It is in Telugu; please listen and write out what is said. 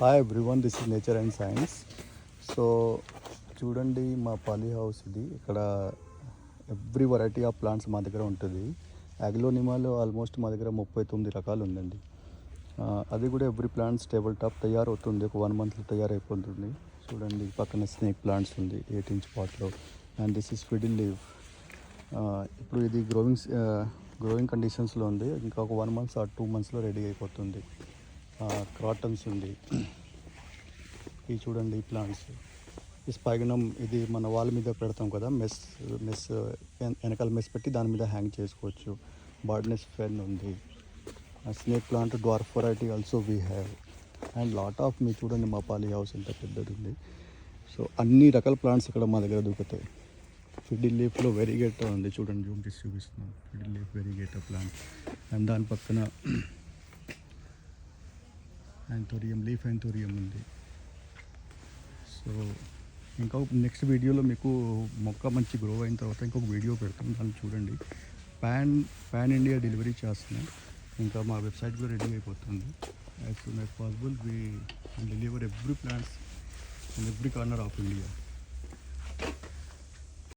Hi everyone, this is nature and science. So చూడండి, మా పాలీ హౌస్ ఇది. ఇక్కడ ఎవ్రీ వెరైటీ ఆఫ్ ప్లాంట్స్ మా దగ్గర ఉంటుంది. అగ్లోనిమాలో ఆల్మోస్ట్ మా దగ్గర 39 రకాలు ఉందండి. అది కూడా ఎవ్రీ ప్లాంట్స్ టేబుల్ టాప్ తయారవుతుంది, ఒక 1 monthలో తయారైపోతుంది. చూడండి, పక్కన స్నేక్ ప్లాంట్స్ ఉంది 8 inch పాట్లో. And this is fiddle leaf. ఇప్పుడు ఇది గ్రోయింగ్ కండిషన్స్లో ఉంది. ఇంకా ఒక 1 month or 2 monthsలో రెడీ అయిపోతుంది. క్రాటన్స్ ఉంది. ఇది చూడండి, ఈ ప్లాంట్స్. ఈ స్పైగనమ్, ఇది మన వాల్ మీద పెడతాం కదా, మెస్ వెనకాల మెస్ పెట్టి దాని మీద హ్యాంగ్ చేసుకోవచ్చు. బార్డ్నెస్ ఫెన్ ఉంది. Snake plant dwarf variety also we have. And lot of, మీరు చూడండి మా పాలీ హౌస్ ఎంత పెద్దది ఉంది. సో అన్ని రకాల ప్లాంట్స్ ఇక్కడ మా దగ్గర దొరుకుతాయి. ఫిడిల్ లీఫ్లో వెరిగేటా ఉంది, చూడండి, జూమ్ చేసి చూపిస్తున్నాను. Fiddle leaf variegata plant. And దాని పక్కన యాంథోరియం, లీఫ్ యాంథోరియం ఉంది. సో ఇంకా నెక్స్ట్ వీడియోలో మీకు మొక్క మంచి గ్రో అయిన తర్వాత ఇంకొక వీడియో పెడతాం, దాన్ని చూడండి. పాన్ ఇండియా డెలివరీ చేస్తున్నాం. ఇంకా మా వెబ్సైట్ కూడా రెడీ అయిపోతుంది. As soon as possible we deliver every plants in every corner of India.